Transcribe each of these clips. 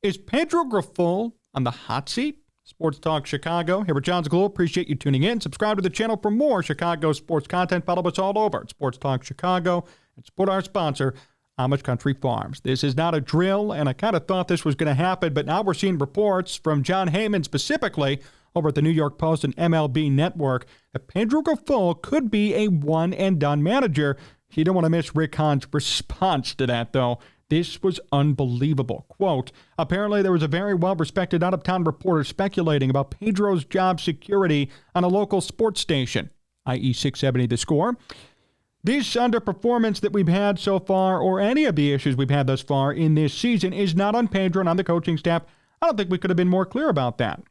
Is Pedro Grifol on the hot seat? Sports Talk Chicago. Here with Jon Zaghloul. Appreciate you tuning in. Subscribe to the channel for more Chicago sports content. Follow us all over at Sports Talk Chicago and support our sponsor, Amish Country Farms. This is not a drill, and I kind of thought this was going to happen, but now we're seeing reports from Jon Heyman specifically over at the New York Post and MLB Network that Pedro Grifol could be a one-and-done manager. You don't want to miss Rick Hahn's response to that, though. This was unbelievable. Quote, apparently there was a very well-respected out-of-town reporter speculating about Pedro's job security on a local sports station, i.e. 670 The Score. This underperformance that we've had so far, or any of the issues we've had thus far in this season, is not on Pedro and on the coaching staff. I don't think we could have been more clear about that.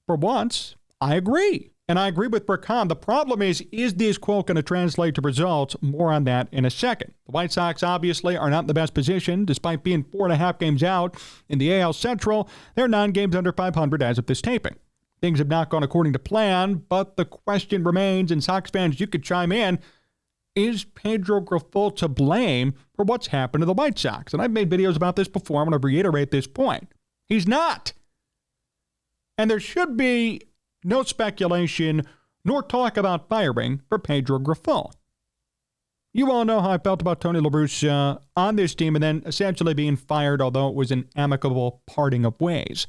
For once, I agree. And I agree with Rick Hahn. The problem is this quote going to translate to results? More on that in a second. The White Sox obviously are not in the best position. Despite being 4.5 games out in the AL Central, they're 9 games under 500 as of this taping. Things have not gone according to plan, but the question remains, and Sox fans, you could chime in, is Pedro Grifol to blame for what's happened to the White Sox? And I've made videos about this before. I'm going to reiterate this point. He's not. And there should be no speculation nor talk about firing for Pedro Grifol. You all know how I felt about Tony La Russa on this team and then essentially being fired, although it was an amicable parting of ways.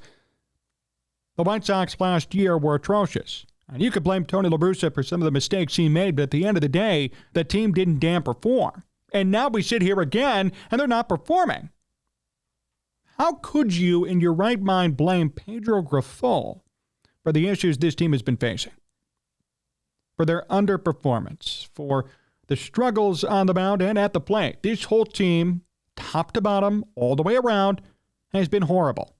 The White Sox last year were atrocious. And you could blame Tony La Russa for some of the mistakes he made, but at the end of the day, the team didn't damn perform. And now we sit here again, and they're not performing. How could you, in your right mind, blame Pedro Grifol for the issues this team has been facing, for their underperformance, for the struggles on the mound and at the plate? This whole team, top to bottom, all the way around, has been horrible.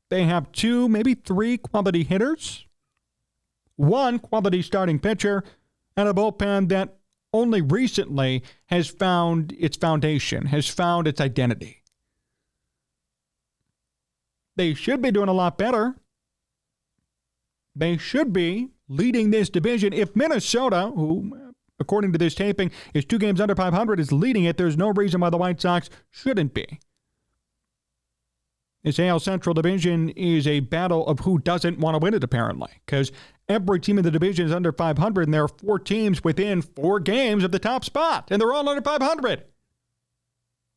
They have 2, maybe 3 quality hitters, 1 quality starting pitcher, and a bullpen that only recently has found its foundation, has found its identity. They should be doing a lot better. They should be leading this division. If Minnesota, who, according to this taping, is 2 games under 500, is leading it, there's no reason why the White Sox shouldn't be. This AL Central division is a battle of who doesn't want to win it, apparently, because every team in the division is under 500, and there are 4 teams within 4 games of the top spot, and they're all under 500.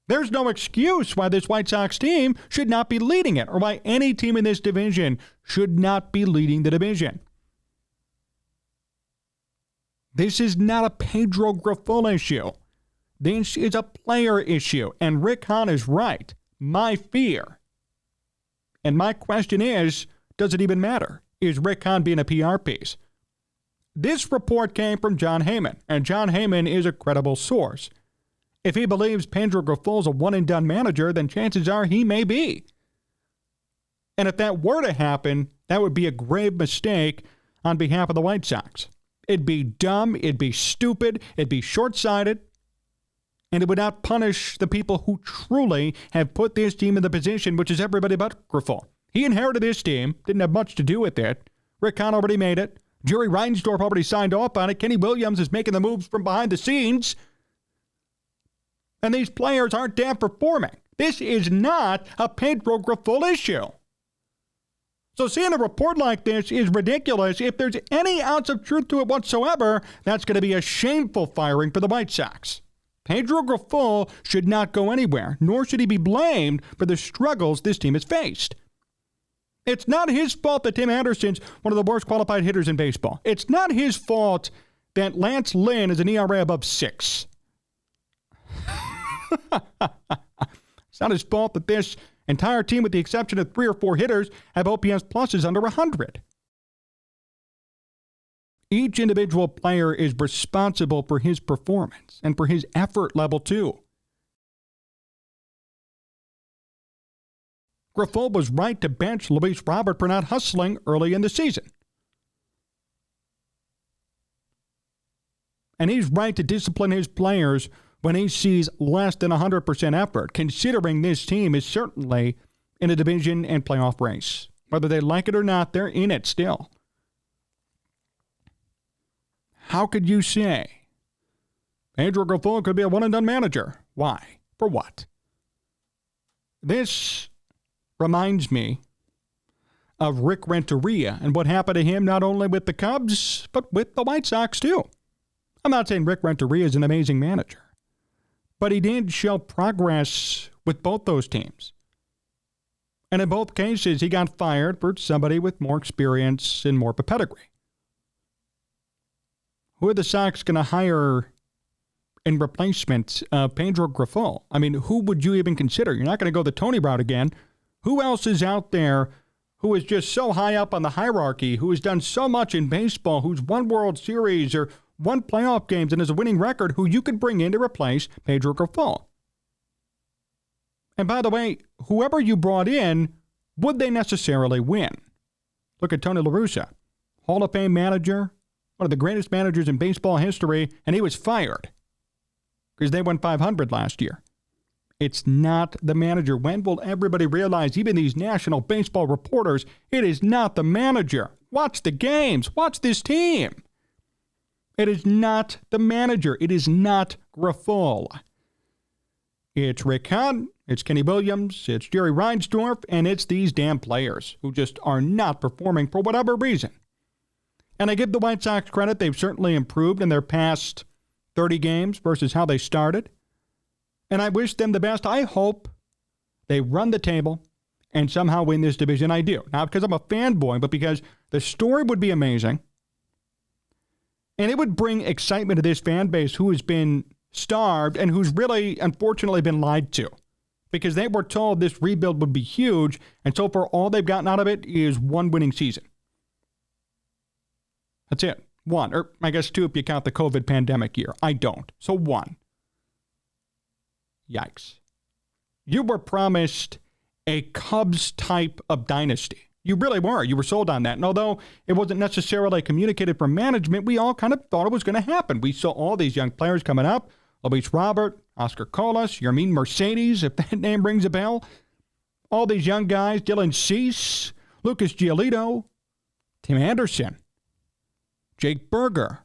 There's no excuse why this White Sox team should not be leading it, or why any team in this division should not be leading the division. This is not a Pedro Grifol issue. This is a player issue, and Rick Hahn is right. My fear. And my question is, does it even matter? Is Rick Hahn being a PR piece? This report came from Jon Heyman, and Jon Heyman is a credible source. If he believes Pedro Grifol is a one-and-done manager, then chances are he may be. And if that were to happen, that would be a grave mistake on behalf of the White Sox. It'd be dumb, it'd be stupid, it'd be short-sighted, and it would not punish the people who truly have put this team in the position, which is everybody but Grifol. He inherited this team, didn't have much to do with it. Rick Hahn already made it. Jerry Reinsdorf already signed off on it. Kenny Williams is making the moves from behind the scenes. And these players aren't damn performing. This is not a Pedro Grifol issue. So seeing a report like this is ridiculous. If there's any ounce of truth to it whatsoever, that's going to be a shameful firing for the White Sox. Pedro Grifol should not go anywhere, nor should he be blamed for the struggles this team has faced. It's not his fault that Tim Anderson's one of the worst qualified hitters in baseball. It's not his fault that Lance Lynn is an ERA above 6. It's not his fault that this entire team, with the exception of 3 or 4 hitters, have OPS pluses under 100. Each individual player is responsible for his performance and for his effort level too. Grifol was right to bench Luis Robert for not hustling early in the season. And he's right to discipline his players when he sees less than 100% effort, considering this team is certainly in a division and playoff race. Whether they like it or not, they're in it still. How could you say Pedro Grifol could be a one-and-done manager? Why? For what? This reminds me of Rick Renteria and what happened to him not only with the Cubs, but with the White Sox too. I'm not saying Rick Renteria is an amazing manager, but he did show progress with both those teams. And in both cases, he got fired for somebody with more experience and more of a pedigree. Who are the Sox going to hire in replacement of Pedro Grifol? I mean, who would you even consider? You're not going to go the Tony route again. Who else is out there who is just so high up on the hierarchy, who has done so much in baseball, who's won World Series or won playoff games and has a winning record, who you could bring in to replace Pedro Grifol? And by the way, whoever you brought in, would they necessarily win? Look at Tony La Russa, Hall of Fame manager, one of the greatest managers in baseball history, and he was fired because they went 500 last year. It's not the manager. When will everybody realize, even these national baseball reporters, it is not the manager? Watch the games. Watch this team. It is not the manager. It is not Grifol. It's Rick Hahn, it's Kenny Williams, it's Jerry Reinsdorf, and it's these damn players who just are not performing for whatever reason. And I give the White Sox credit. They've certainly improved in their past 30 games versus how they started. And I wish them the best. I hope they run the table and somehow win this division. I do. Not because I'm a fanboy, but because the story would be amazing. And it would bring excitement to this fan base who has been starved and who's really, unfortunately, been lied to. Because they were told this rebuild would be huge, and so far all they've gotten out of it is one winning season. That's it. One. Or I guess two if you count the COVID pandemic year. I don't. So one. Yikes. You were promised a Cubs type of dynasty. You really were. You were sold on that. And although it wasn't necessarily communicated from management, we all kind of thought it was going to happen. We saw all these young players coming up. Luis Robert, Oscar Colas, Yermin Mercedes, if that name rings a bell. All these young guys, Dylan Cease, Lucas Giolito, Tim Anderson, Jake Berger,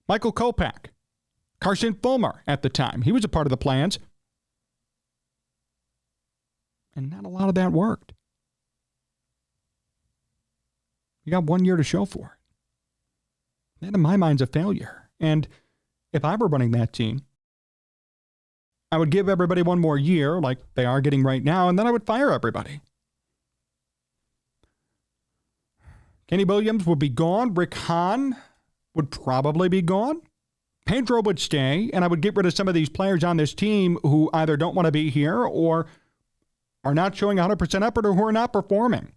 Michael Kopech, Carson Fulmer at the time. He was a part of the plans. And not a lot of that worked. You got 1 year to show for it. That, in my mind, is a failure. And if I were running that team, I would give everybody 1 more year, like they are getting right now, and then I would fire everybody. Kenny Williams would be gone. Rick Hahn would probably be gone. Pedro would stay, and I would get rid of some of these players on this team who either don't want to be here or are not showing 100% effort or who are not performing.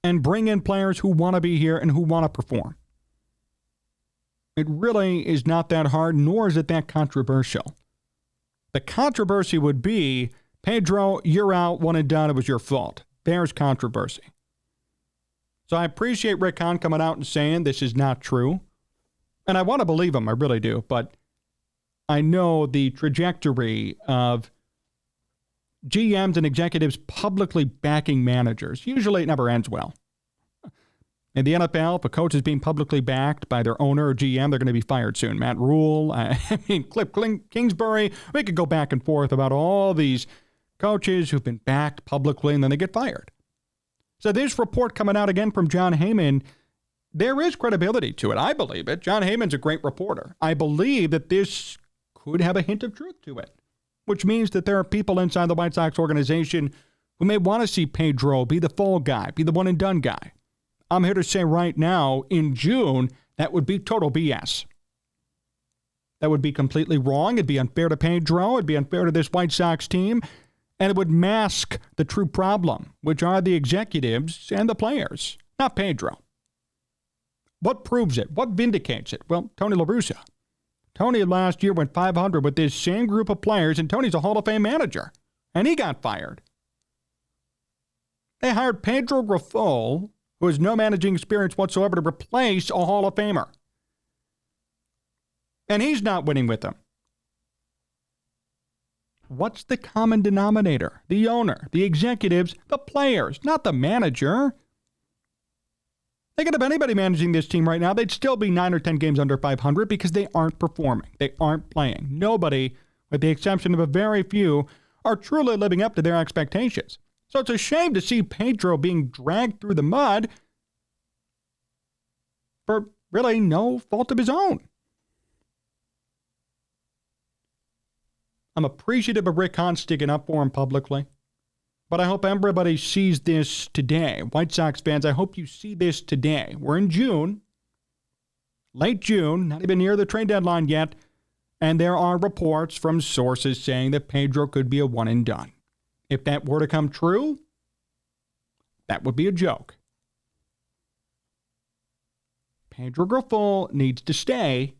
And bring in players who want to be here and who want to perform. It really is not that hard, nor is it that controversial. The controversy would be, Pedro, you're out, one and done, it was your fault. There's controversy. So I appreciate Rick Hahn coming out and saying this is not true. And I want to believe him, I really do. But I know the trajectory of GMs and executives publicly backing managers. Usually it never ends well. In the NFL, if a coach is being publicly backed by their owner or GM, they're going to be fired soon. Matt Rule, Cliff Kingsbury. We could go back and forth about all these coaches who've been backed publicly and then they get fired. So this report coming out again from Jon Heyman, there is credibility to it. I believe it. Jon Heyman's a great reporter. I believe that this could have a hint of truth to it, which means that there are people inside the White Sox organization who may want to see Pedro be the fall guy, be the one and done guy. I'm here to say right now, in June, that would be total BS. That would be completely wrong. It'd be unfair to Pedro. It'd be unfair to this White Sox team. And it would mask the true problem, which are the executives and the players, not Pedro. What proves it? What vindicates it? Well, Tony La Russa. Tony last year went 500 with this same group of players, and Tony's a Hall of Fame manager. And he got fired. They hired Pedro Grifol, who has no managing experience whatsoever, to replace a Hall of Famer. And he's not winning with them. What's the common denominator? The owner, the executives, the players, not the manager. They could have anybody managing this team right now. They'd still be 9 or 10 games under 500 because they aren't performing. They aren't playing. Nobody with the exception of a very few, are truly living up to their expectations. So it's a shame to see Pedro being dragged through the mud for really no fault of his own. I'm appreciative of Rick Hahn sticking up for him publicly, but I hope everybody sees this today. White Sox fans, I hope you see this today. We're in June, late June, not even near the trade deadline yet, and there are reports from sources saying that Pedro could be a one and done. If that were to come true, that would be a joke. Pedro Grifol needs to stay,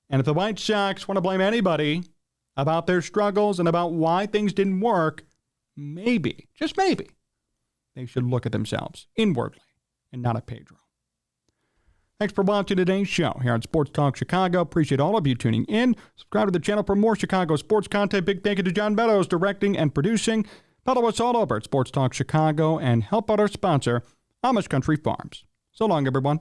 and if the White Sox want to blame anybody about their struggles and about why things didn't work, maybe, just maybe, they should look at themselves inwardly and not at Pedro. Thanks for watching today's show here on Sports Talk Chicago. Appreciate all of you tuning in. Subscribe to the channel for more Chicago sports content. Big thank you to John Meadows, directing and producing. Follow us all over at Sports Talk Chicago and help out our sponsor, Amish Country Farms. So long, everyone.